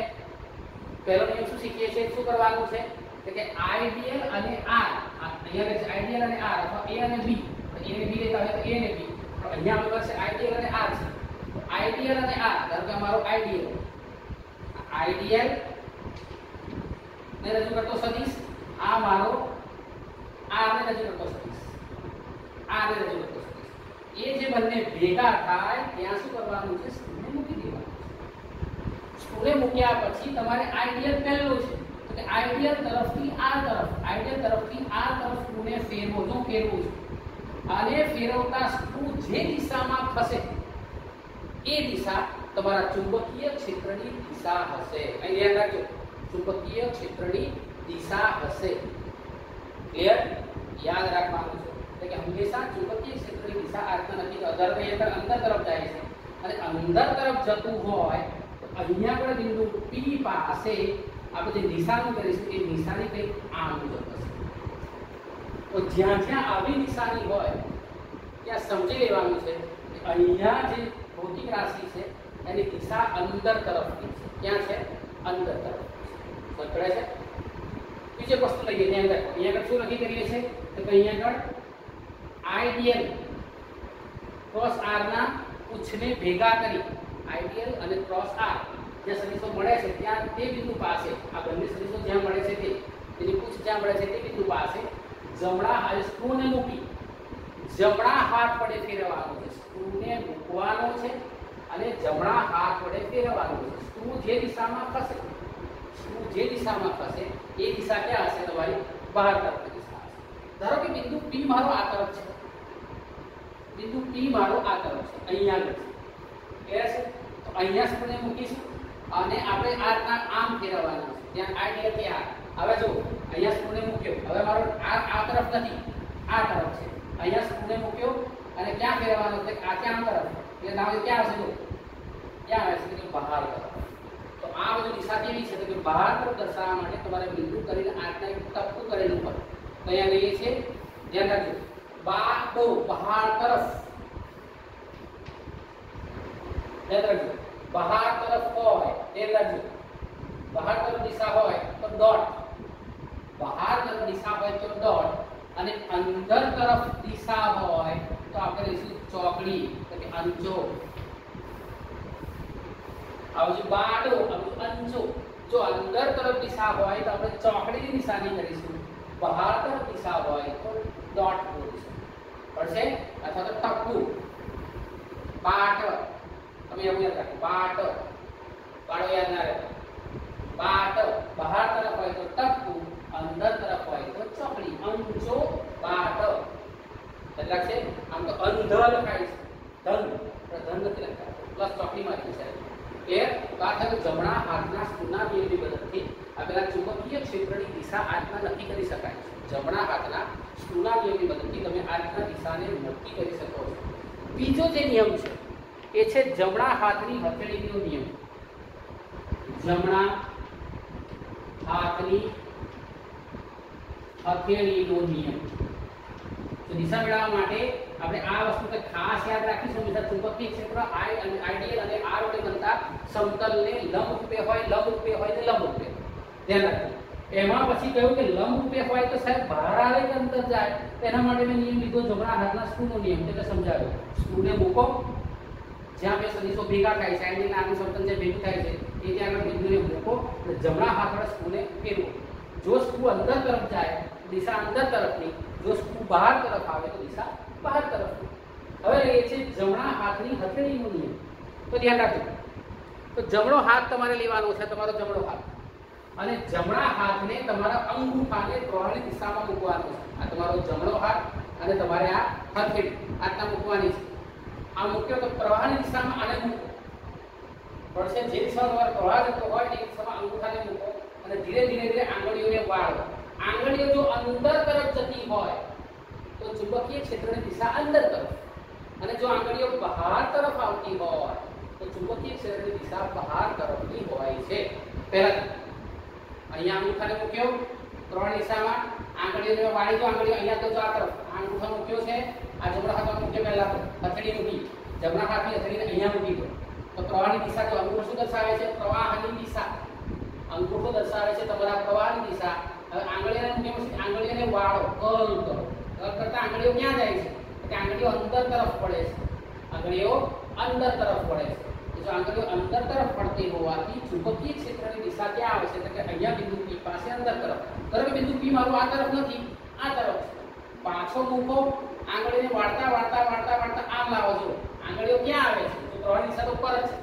પહેલો નિયમ શું શીખીએ છીએ, શું કરવાનું છે તો કે આઈડીએલ અને આર, અહીંયા છે આઈડીએલ અને આર અથવા એ અને બી. એ ને બી લેતા હોય તો એ ને બી, પણ અહીંયા આપણી પાસે આઈડીએલ અને આર છે. તો આઈડીએલ અને આર, ધારો કે અમારો આઈડીએલ, આઈડીએલ ને રજૂ કરતો સદિશ, આ મારો આર ને રજૂ કરતો સદિશ, આર ને રજૂ કરતો સદિશ. એ જે બંને ભેગા થાય ત્યાં શું કરવાનું છે, સ્ક્રૂને મૂકી દેવાનું. સ્ક્રૂને મૂક્યા પછી તમારે આઈડીએલ પહેલો છે તો કે આઈડીએલ તરફથી આ તરફ, આઈડીએલ તરફથી આ તરફ સ્ક્રૂને ફેરવો. જો ફેરવું છે અને ફેરવતા સ્ક્રૂ જે દિશામાં ખસે એ દિશા તમારા ચુંબકીય ક્ષેત્રની દિશા હશે. અહીં ધ્યાન રાખજો, ચુંબકીય ક્ષેત્રની દિશા હશે. ક્લિયર? યાદ રાખવાનું છે એટલે કે હંમેશા ચુંબકીય ક્ષેત્રની દિશા આ રીતે નથી. અંદર તરફ જાય છે અને અંદર તરફ જતું હોય તો અહીંયા આગળ બિંદુ P પાસે આપણે જે નિશાની કરીશું એ નિશાની કંઈક આ મુજબ હશે. તો જ્યાં જ્યાં આવી નિશાની હોય ત્યાં સમજી લેવાનું છે કે અહીંયા જે ભૌતિક રાશિ છે એની દિશા અંદર તરફની છે. ક્યાં છે? અંદર તરફ. સમજે છે? બીજી વસ્તુ લઈએ ત્યાં આગળ. અહીંયા આગળ શું નક્કી કરીએ છીએ તો કે અહીંયા આગળ આઈડીએલ ક્રોસ આર ના પૂછને ભેગા કરી, આઈડીએલ અને ક્રોસ આર જે સદિશો મળે છે ત્યાં તે બિંદુ પાસે, આ બંને સદિશો જ્યાં મળે છે તેની પૂછ જ્યાં મળે છે તે બિંદુ પાસે જમણા હાથે સ્ક્રૂને મૂકી જમણા હાથ વડે ફેરવવાનું છે. સ્ક્રૂને મૂકવાનો છે અને જમણા હાથ વડે ફેરવવાનું છે. સ્ક્રૂ જે દિશામાં ખસે, સ્ક્રૂ જે દિશામાં ખસે એ દિશા ક્યાં હશે? તમારી બહાર તરફની દિશા હશે. ધારો કે બિંદુ P મારો આ તરફ છે, બિંદુ P મારો આ તરફ છે, અહીંયા આગળ છે. ક્લિયર છે? તો અહીંયા સ્ક્રૂને મૂકીશું અને આપણે આ રીતના આમ ફેરવવાનું છે. ત્યાં આઈડીએલ થી આ. હવે જો અહીંયા સ્ક્રૂને મૂક્યો, હવે મારો આ તરફ નથી, આ તરફ છે. અહીંયા સ્ક્રૂને મૂક્યો અને ક્યાં ફેરવવાનો છે? આ ક્યાં તરફ, એટલે નામ ક્યાં હશે? જો ક્યાં આવે છે? બહાર તરફ. તો આ બધી દિશા કેવી છે તો કે બહાર તરફ દર્શાવવા માટે તમારે બિંદુ કરીને આ રીતના એક ટપકું કરેલું હોય તો અહીંયા લઈએ છીએ. ધ્યાન રાખજો, બહાર તરફ. ધ્યાન રાખજો, બહાર તરફ હોય ધ્યાન રાખજો, બહાર તરફ દિશા હોય તો ડોટ, બહાર તરફ દિશા હોય તો ડોટ, અને અંદર તરફ દિશા હોય તો આપણે લઈશું ચોકડી એટલે કે અંજો. આવજો બાડો, આવજો અંજો. જો અંદર તરફ દિશા હોય તો આપણે ચોકડીની નિશાની કરીશું, બહાર તરફ દિશા હોય તો ડોટ બોલીશું. પડશે? અથવા તો ટપકું. બાટ, તમે એવું યાદ રાખો, બાટ, બાડો યાદ ના રહે. બાટ બહાર તરફ હોય તો ટપકું, અંદર તરફ હોય તો ચોકડી. અંજો બાટ. યાદ છે? આમ તો અંધ લખાય છે, ધન ધન નથી લખાય, પ્લસ ચોકડી મારી છે. ક્લિયર? વાત છે જમણા હાથના સ્ક્રૂના નિયમની મદદથી આપેલા ચુંબકીય ક્ષેત્રની દિશા આ રીતના નક્કી કરી શકાય છે. જમણા હાથના સ્ક્રૂના નિયમની મદદથી તમે આ રીતના દિશાને નક્કી કરી શકો છો. બીજો જે નિયમ છે એ છે જમણા હાથની હથેળીનો નિયમ. જમણા હાથની હથેળીનો નિયમ. તો દિશા મેળવવા માટે આપણે આ વસ્તુ ખાસ યાદ રાખીશું. હંમેશા ચુંબકીય ક્ષેત્ર આઈડીએલ અને આર વડે બનતા સમતલને લંબ રૂપે હોય, લંબ રૂપે હોય ને લંબ રૂપે. ધ્યાન રાખજો. એમાં પછી કહ્યું કે લંબ રૂપે હોય તો સાહેબ બહાર આવે કે અંદર જાય, તેના માટે મેં નિયમ લીધો જમણા હાથના સ્ક્રૂનો નિયમ. એટલે સમજાવ્યો, સ્ક્રૂને મૂકો, જ્યાં બે સદિશો ભેગા થાય છે આની નાનું સમતલ જે ભેગું થાય છે એ ત્યાં આગળ બિંદુને મૂકો અને જમણા હાથ વડે સ્ક્રૂને ફેરવો. જો સ્ક્રૂ અંદર તરફ જાય દિશા અંદર તરફની, જો સ્ક્રૂ બહાર તરફ આવે તો દિશા બહાર તરફની. હવે એ છે જમણા હાથની હથેળીનો નિયમ. તો ધ્યાન રાખજો. તો જમણો હાથ તમારે લેવાનો છે, તમારો જમણો હાથ, અને જમણા હાથને તમારા અંગૂઠાને પ્રવાહની દિશામાં મૂકવાનો છે. આ તમારો જમણો હાથ અને તમારે આ હથેળી આટલા મૂકવાની છે. આ મૂક્યો તો પ્રવાહની દિશામાં આને મૂકો પડશે. જે દિશામાં તમારો પ્રવાહ જતો હોય એ દિશામાં અંગૂઠાને મૂકો અને ધીરે ધીરે ધીરે આંગળીઓને વાળો. આંગળીઓ જો અંદર તરફ જતી હોય તો ચુંબકીય ક્ષેત્રની દિશા અંદર તરફ, અને જો આંગળીઓ બહાર તરફ આવતી હોય તો ચુંબકીય ક્ષેત્રની દિશા બહાર તરફની હોય છે. પહેલા અહીંયા અંગૂઠાને મૂક્યો ત્રણ દિશામાં, આંગળીઓને વાળી દો. આંગળીઓ અહીંયા તો આ તરફ અંગૂઠો મૂક્યો છે, આ જમણા હાથમાં મૂક્યો, પહેલા હથેળી મૂકી, જમણા હાથની હથેળીને અહીંયા મૂકી દો. તો પ્રવાહની દિશા જો અંગૂઠો શું દર્શાવે છે? પ્રવાહની દિશા. અંગૂઠો દર્શાવે છે તમારા પ્રવાહની દિશા. હવે આંગળીઓને મૂક્યા પછી આંગળીઓને વાળો, કર્લ કરો. કર્લ કરતા આંગળીઓ ક્યાં જાય છે? કે આંગળીઓ અંદર તરફ પડે છે. આંગળીઓ અંદર તરફ પડે છે. જો આંગળીઓ અંદર તરફ પડતી હોવાથી ચુંબકીય ક્ષેત્રની દિશા ક્યાં આવે છે? તો કે અહીંયા બિંદુ P પાસે અંદર તરફ. ધારો કે બિંદુ P મારું આ તરફ નથી, આ તરફ છે. પાછો મૂકો, આંગળીને વાળતા વાળતા વાળતા વાળતા આમ લાવો છો. આંગળીઓ ક્યાં આવે છે? તો પ્રવાહની દિશા તો ઉપર જ છે.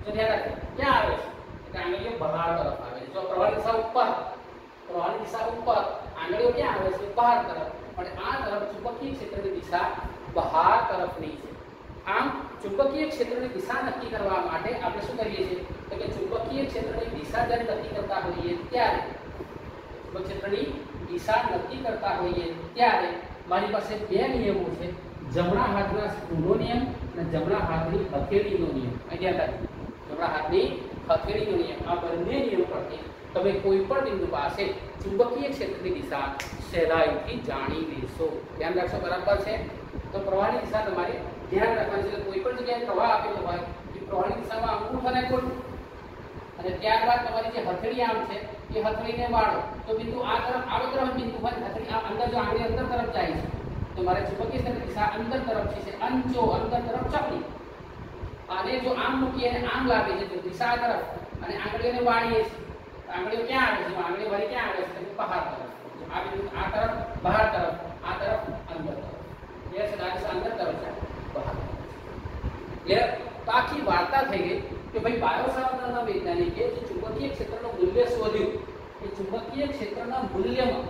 જો ધ્યાન રાખો ક્યાં આવે છે? કે આંગળીઓ બહાર તરફ આવે છે. જો પ્રવાહની દિશા ઉપર, પ્રવાહની દિશા ઉપર, આંગળીઓ ક્યાં આવે છે? બહાર તરફ. પણ આ તરફ ચુંબકીય ક્ષેત્રની દિશા બહાર તરફની છે. આમ ચુંબકીય ક્ષેત્રની દિશા નક્કી કરવા માટે આપણે શું કરીએ છીએ? તો કે ચુંબકીય ક્ષેત્રની દિશા જ્યારે નક્કી કરતા હોઈએ ત્યારે, ચુંબકીય ક્ષેત્રની દિશા નક્કી કરતા હોઈએ ત્યારે મારી પાસે બે નિયમો છે. જમણા હાથના સ્ક્રૂનો નિયમ અને જમણા હાથની હથેળીનો નિયમ. અહીં ધ્યાન રાખજો, જમણા હાથની હથેળીનો નિયમ. આ બંને નિયમ પરથી તમે કોઈ પણ બિંદુ પાસે ચુંબકીય ક્ષેત્રની દિશા સહેલાઈથી જાણી લેશો. ધ્યાન રાખશો, બરાબર છે? તો પ્રવાહની દિશા તમારે ધ્યાન રાખવાની છે. કોઈ પણ જગ્યાએ પ્રવાહ આપેલો હોય એ પ્રવાહની દિશામાં અંગૂઠાને ખોલવું, અને ત્યારબાદ તમારી જે હથેળી આમ છે એ હથેળીને વાળો. તો બિંદુ આ તરફ આવે તરફ બિંદુ હોય, હથેળી આમ અંદર, જો આંગળી અંદર તરફ જાય છે તો મારે ચુંબકીય ક્ષેત્રની દિશા અંદર તરફ છે. અંચો અંદર તરફ ચકડી, અને જો આમ મૂકીએ અને આમ લાવે છે તો દિશા આ તરફ, અને આંગળીઓને વાળીએ છીએ. આંગળીઓ ક્યાં આવે છે? આંગળી વાળી ક્યાં આવે છે? બહાર તરફ. આ બિંદુ આ તરફ બહાર તરફ, આ તરફ અંદર તરફ. એ છે આ દિશા અંદર તરફ છે, બહાર. ક્લિયર? તો આખી વાર્તા થઈ ગઈ કે ભાઈ બાયોસાવર્ટરના વૈજ્ઞાનિકે જે ચુંબકીય ક્ષેત્રનું મૂલ્ય શોધ્યું, એ ચુંબકીય ક્ષેત્રના મૂલ્યમાં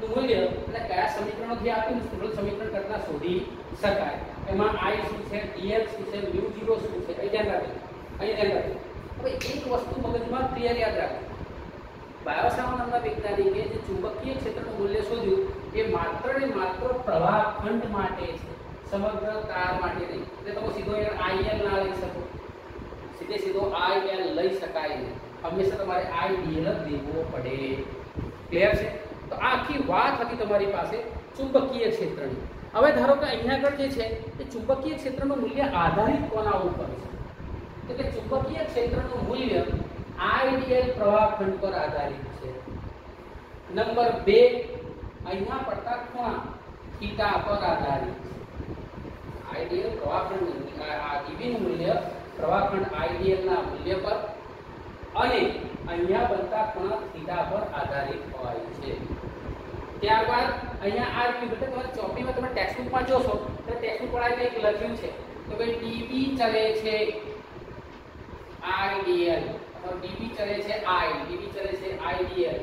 મૂલ્ય એટલે કયા સમીકરણોથી આપ્યું, સરળ સમીકરણ કરતા શોધી શકાય. એમાં I શું છે, dl શું છે, μ0 શું છે, એ ધ્યાન રાખજો. અહીં ધ્યાન રાખજો. હવે એક વસ્તુ મગજમાં ક્લિયર યાદ રાખજો. બાયોસાવર્ટ નામના વૈજ્ઞાનિકે જે ચુંબકીય ક્ષેત્રનું મૂલ્ય શોધ્યું એ માત્ર ને માત્ર પ્રવાહ ખંડ માટે છે, સમગ્ર તાર માટે નહીં. એટલે તમે સીધો IL ના લઈ શકો, સીધો IL લઈ શકાય નહીં. હંમેશા તમારે IDL જ લેવો પડે. ક્લિયર છે? તો આખી વાત હતી તમારી પાસે ચુંબકીય ક્ષેત્રની. હવે ધારો કે અહીંયા આગળ જે છે એ ચુંબકીય ક્ષેત્રનું મૂલ્ય આધારિત કોના ઉપર છે? તો કે ચુંબકીય ક્ષેત્રનું મૂલ્ય આઈડીએલ પ્રવાહ ખંડ પર આધારિત છે. નંબર 2, અહીંયા પડતા ખૂણા થીટા પર આધારિત છે. આઈડીએલ પ્રવાહ ખંડ આ ડીવીનું મૂલ્ય પ્રવાહ ખંડ આઈડીએલ ના મૂલ્ય પર અને અહીંયા બનતા ખૂણા થીટા પર આધારિત હોય છે. ત્યારબાદ અહીંયા આ રીતે બેટા તમારી ચોપડીમાં તમે ટેક્સ્ટબુકમાં જોશો તો ટેક્સ્ટબુક પર આ કંઈક લખ્યું છે કે ભાઈ ડીબી ચલે છે આઈડીએલ, અથવા ડીબી ચલે છે ડીબી ચલે છે આઈડીએલ.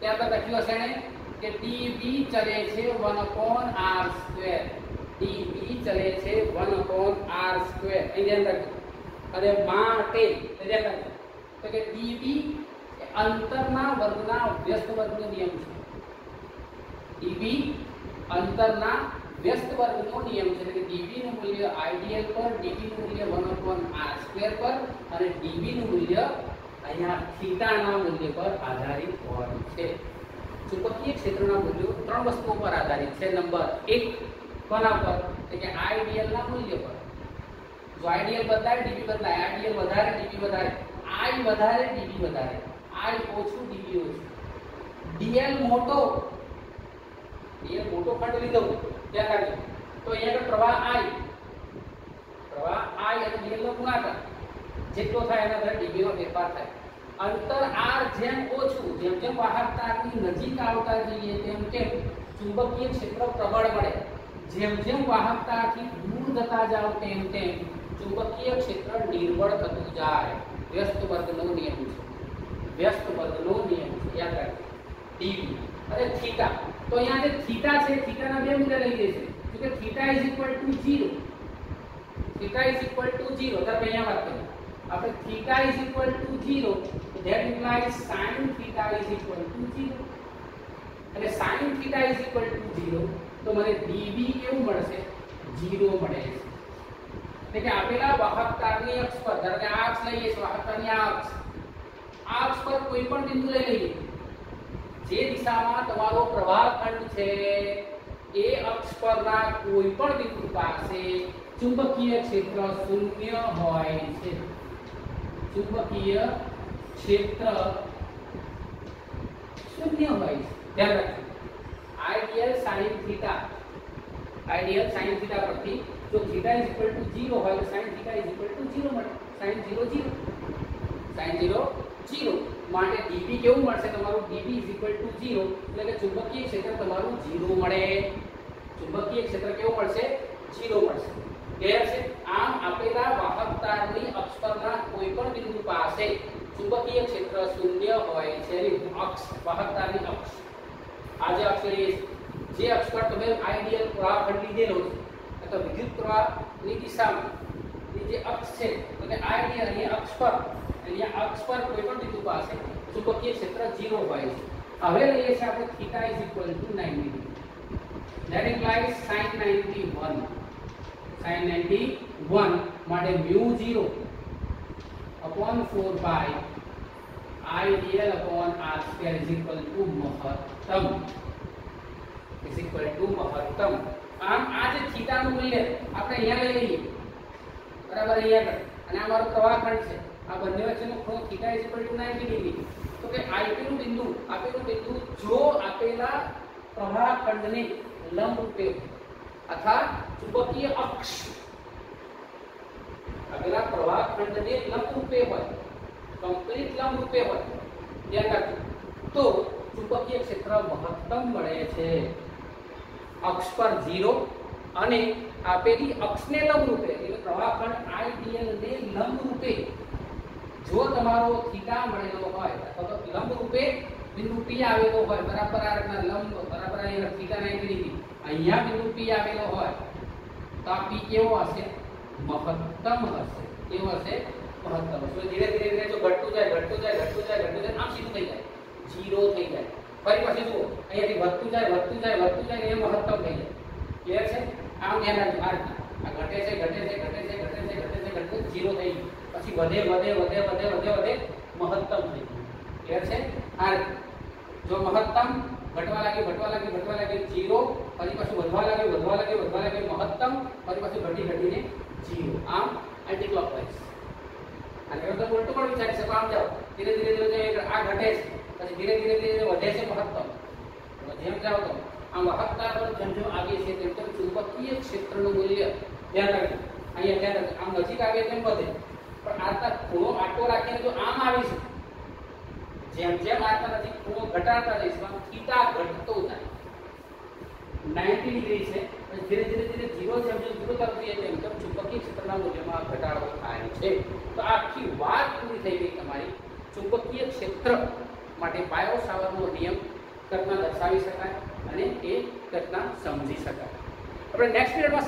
ત્યારબાદ લખ્યું હશે ને કે ડીબી ચલે છે 1/r², ડીબી ચલે છે 1/r². અહીં ધ્યાન રાખજો. અને માટે ધ્યાન રાખજો તો કે ડીબી એ અંતરના વર્ગના વ્યસ્ત વર્ગનો નિયમ છે. ડીબી અંતરના વ્યસ્ત વર્ગનો નિયમ છે. એટલે ડીબી નું મૂલ્ય આઈડીએલ પર, ડીબી નું મૂલ્ય 1/r² પર, અને ડીબી નું મૂલ્ય અહીંયા થીટાના મૂલ્ય પર આધારિત હોય છે. ચુંબકીય ક્ષેત્રના મૂલ્યો 3 વસ્તુઓ પર આધારિત છે. નંબર 1 કોના પર? એટલે કે આઈડીએલ ના મૂલ્ય પર. જો આઈડીએલ બદલાય ડીબી બદલાય, આઈડીએલ વધારે ડીબી વધારે, આઈ વધારે ડીબી વધારે, આઈ ઓછું ડીબી ઓછું, ડીએલ મોટો ખંડ લીધો, ધ્યાન રાખજો. તો અહીંયા આગળ પ્રવાહ પ્રવાહ I અને dl નો ગુણાકાર જેટલો થાય એના દર dv નો ફેરફાર થાય. અંતર r જેમ ઓછું, જેમ જેમ વાહકતાની નજીક આવતા જઈએ તેમ તેમ ચુંબકીય ક્ષેત્ર પ્રબળ મળે. જેમ જેમ વાહકતાથી દૂર જતા જાવ તેમ તેમ ચુંબકીય ક્ષેત્ર નિર્બળ થતું જાય. વ્યસ્ત વર્ગનો નિયમ છે. વ્યસ્ત વર્ગનો નિયમ છે, યાદ રાખજો. dv અને થીટા, તો અહીંયા જે થીટા છે, થીટાના બે મૂલ્ય લઈ લેશે. તો કે થીટા = 0. થીટા = 0. તો અહીંયા વાત કરીએ આપણે theta = 0, that implies sin theta = 0. અને sin theta = 0 તો મને dv કેવું મળશે? 0 મળે છે. એટલે કે આપેલા વાહકતાની અક્ષ પર, ધારો કે આ અક્ષ લઈએ છીએ, વાહકતાની આ અક્ષ પર કોઈ પણ બિંદુ લઈ લઈએ. જે દિશામાં તમારો પ્રવાહખંડ છે એ અક્ષ પરના કોઈ પણ બિંદુ પાસે ચુંબકીય ક્ષેત્ર શૂન્ય હોય છે. ચુંબકીય ક્ષેત્ર શૂન્ય હોય છે. ધ્યાન રાખજો. Ideal sin theta, ideal sin theta પરથી જો theta = 0 હોય તો sin theta = 0 મળે. sin 0 0, sin 0 0 માટે dv કેવું મળશે? તમારું dv = 0, એટલે કે ચુંબકીય ક્ષેત્ર તમારું 0 મળે. ચુંબકીય ક્ષેત્ર કેવું મળશે? 0 મળશે. ક્લિયર છે? આમ આપેલા વાહકતાની અક્ષ પરના કોઈ પણ બિંદુ પાસે ચુંબકીય ક્ષેત્ર શૂન્ય હોય છે. એની અક્ષ, વાહકતાની અક્ષ, આ જે અક્ષ લઈએ જે અક્ષ પર તમે આઈડિયલ પ્રવાહખંડ લીધેલો છે, તો વિદ્યુત પ્રવાહની દિશામાં જે અક્ષ છે, તો કે આઈડિયલ ની અક્ષ પર, અહીંયા અક્ષ પર કોઈ પણ બિંદુ પાસે ચુંબકીય ક્ષેત્ર 0 હોય છે. હવે લઈએ છીએ આપણે theta = 90. that implies sin 91. sin 91 માટે μ0 upon 4 by IDL upon R² મહત્તમ મહત્તમ. આમ આ જે થીટા નું મૂલ્ય આપણે અહીંયા લઈ લઈએ, બરાબર, અહીંયા આગળ, અને આ મારો પ્રવાહખંડ છે. આ બંને વચ્ચેનો ખૂણો થીટા = 90 ડિગ્રી. તો કે આપેલું બિંદુ જો આપેલા પ્રવાહખંડને લંબ રૂપે અથવા ચુંબકીય અક્ષ, આપેલા પ્રવાહખંડને લંબ રૂપે હોય, કમ્પ્લીટ લંબ રૂપે હોય, ધ્યાન રાખજો, તો ચુંબકીય ક્ષેત્ર મહત્તમ મળે છે. અક્ષ પર 0 અને આપેલી અક્ષને લંબ રૂપે, એટલે પ્રવાહખંડ આઈડિયલ ને લંબ રૂપે જો તમારો થીટા મળેલો હોય અથવા તો લંબ રૂપે બિંદુ P આવેલો હોય, બરાબર આ રીતના લંબ, બરાબર અહીંયા થીટા 90 ડિગ્રી, અહીંયા બિંદુ P આવેલો હોય, તો આ P કેવો હશે? મહત્તમ હશે. કેવો હશે? મહત્તમ. તો ધીરે ધીરે જો ઘટતું જાય આમ સીધું થઈ જાય, 0 થઈ જાય. ફરી પાછું જુઓ, અહીંયાથી વધતું જાય એ મહત્તમ થઈ જાય. ક્લિયર છે? આમ ધ્યાન રાખજો. આ ઘટે છે 0 થઈ ગયું, પછી વધે મહત્તમ થઈ ગયું. ક્લિયર છે? આ જો મહત્તમ ઘટવા લાગે 0, ફરી પાછું વધવા લાગે મહત્તમ, ફરી પાછું ઘટીને 0. આમ એન્ટી ક્લોકવાઇઝ. અને હવે તમે ઉલટું પણ વિચારી શકો. આમ જાઓ, ધીરે ધીરે આ ઘટે છે, પછી ધીરે ધીરે વધે છે મહત્તમ. જેમ જાઓ તો આમ વાહકતા પર જેમ આવીએ છીએ તેમ ચુંબકીય ક્ષેત્રનું મૂલ્ય ધ્યાન રાખજો. અહીંયા ધ્યાન રાખજો, આમ નજીક આવે તેમ વધે, પણ આટલા ખૂણો આટો રાખીને જો આમ આવીશું, જેમ આટલા નજીક ખૂણો ઘટાડતા જઈશું, આમ થીટા ઘટતો જાય. 90 ડિગ્રી છે, પછી ધીરે ધીરે 0 જેમ 0 તરફ જઈએ તેમ ચુંબકીય ક્ષેત્રના મૂલ્યમાં ઘટાડો થાય છે. તો આખી વાત પૂરી થઈ ગઈ તમારી. ચુંબકીય ક્ષેત્ર માટે બાયો સાવરનો નિયમ ઘટના દર્શાવી શકાય અને એ ઘટના સમજી શકાય. આપણે નેક્સ્ટ પીરિયડમાં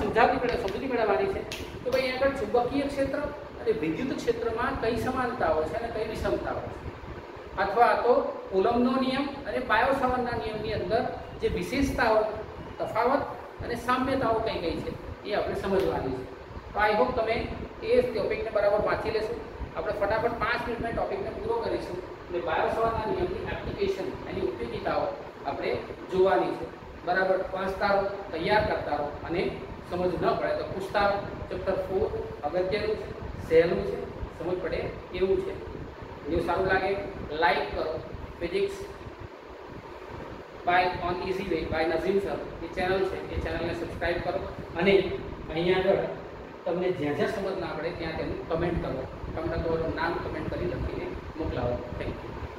સમજૂતી મેળવવાની છે તો ભાઈ આગળ ચુંબકીય ક્ષેત્ર અને વિદ્યુત ક્ષેત્રમાં કઈ સમાનતાઓ છે અને કઈ વિષમતાઓ છે, અથવા તો કુલમ્બનો નિયમ અને બાયો સાવરના નિયમની અંદર જે વિશેષતાઓ, તફાવત અને સામ્યતાઓ કઈ છે એ આપણે સમજવાની છે. તો આઈ હોપ તમે એ ટોપિકને બરાબર વાંચી લેશો. આપણે ફટાફટ 5 મિનિટમાં ટોપિકને પૂરો કરીશું અને બાયો સાવરના નિયમની એપ્લિકેશન, એની ઉપયોગિતાઓ આપણે જોવાની છે. બરાબર વાંચતા રહો, તૈયાર કરતા રહો અને સમજ ન પડે તો પૂછતા રહો. ચેપ્ટર 4 અગત્યનું છે, સહેલું છે, સમજ પડે એવું છે. વિડીયો સારું લાગે લાઈક કરો. Physics by on easy way by Nazim sir એ ચેનલ છે, એ ચેનલને સબસ્ક્રાઇબ કરો અને અહીંયા આગળ તમને જ્યાં જ્યાં સમજ ના પડે ત્યાં તેનું કમેન્ટ કરો. તમારું નામ કમેન્ટ કરી લખીને મોકલાવો. Thank you.